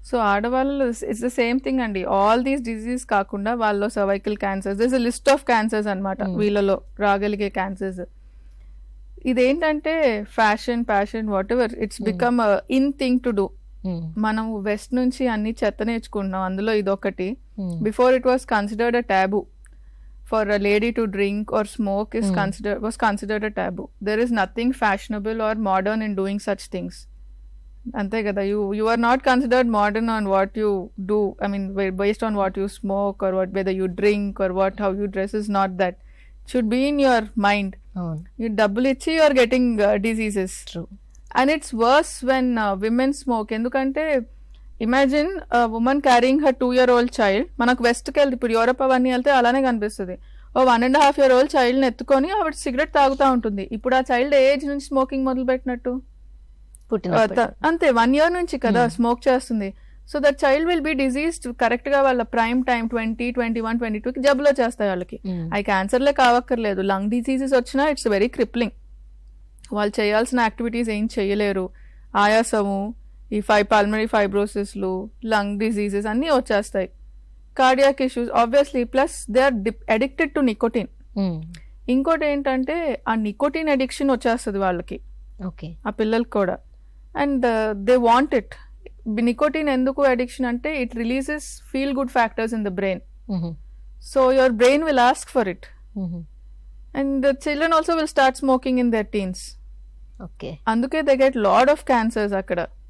So ఆడవాళ్ళు it's the same thing అండి. All these disease కాకుండా వాళ్ళలో cervical cancers, this list of cancers అనమాట వీళ్ళలో రాగలిగే క్యాన్సర్స్. ఇదేంటంటే fashion passion what ever it's become in thing to do. మనం west నుంచి అన్ని చెత్త నేర్చుకుంటున్నాం, అందులో ఇదొకటి. Before it was considered a taboo for a lady to drink are smoke was considered a taboo. There is nothing fashionable or modern in doing such things. అంతే కదా, you are not considered modern on what you do. I mean, based on what you smoke or whether you drink or how you dress is not that. It should be in your mind. You double itchy, you are getting diseases. True. And it's worse when women smoke. ఎందుకంటే imagine women carrying her 2-year-old child. మనకు వెస్ట్కి వెళ్తే, ఇప్పుడు Europe అవన్నీ వెళ్తే అలానే కనిపిస్తుంది. ఓ 1.5-year-old చైల్డ్ని ఎత్తుకొని ఆవిడ సిగరెట్ తాగుతూ ఉంటుంది. ఇప్పుడు ఆ చైల్డ్ ఏజ్ నుంచి స్మోకింగ్ మొదలు పెట్టినట్టు? అంతే, 1 year నుంచి కదా స్మోక్ చేస్తుంది. So that child will be diseased correct గా వాళ్ళ ప్రైమ్ టైం 20, 21, 22కి జబ్బులో చేస్తాయి వాళ్ళకి. అవి క్యాన్సర్లే కావక్కర్లేదు, లంగ్ డిసీజెస్ వచ్చినా ఇట్స్ వెరీ క్రిప్లింగ్. వాళ్ళు చేయాల్సిన యాక్టివిటీస్ ఏం చేయలేరు. ఆయాసము, ఈ పల్మనరీ ఫైబ్రోసిస్లు, లంగ్ డిసీజెస్ అన్నీ వచ్చేస్తాయి. Cardiac issues obviously. Plus they are addicted to nicotine. ఇంకోటి ఏంటంటే ఆ నికోటిన్ అడిక్షన్ వచ్చేస్తుంది వాళ్ళకి, ఆ పిల్లలకి కూడా. And they want it. Nicotine ఎందుకు అడిక్షన్ అంటే it releases feel good factors in the brain. So your brain will ask for it. And the children also will start smoking in their teens. అందుకే they get lot of cancers అక్కడ.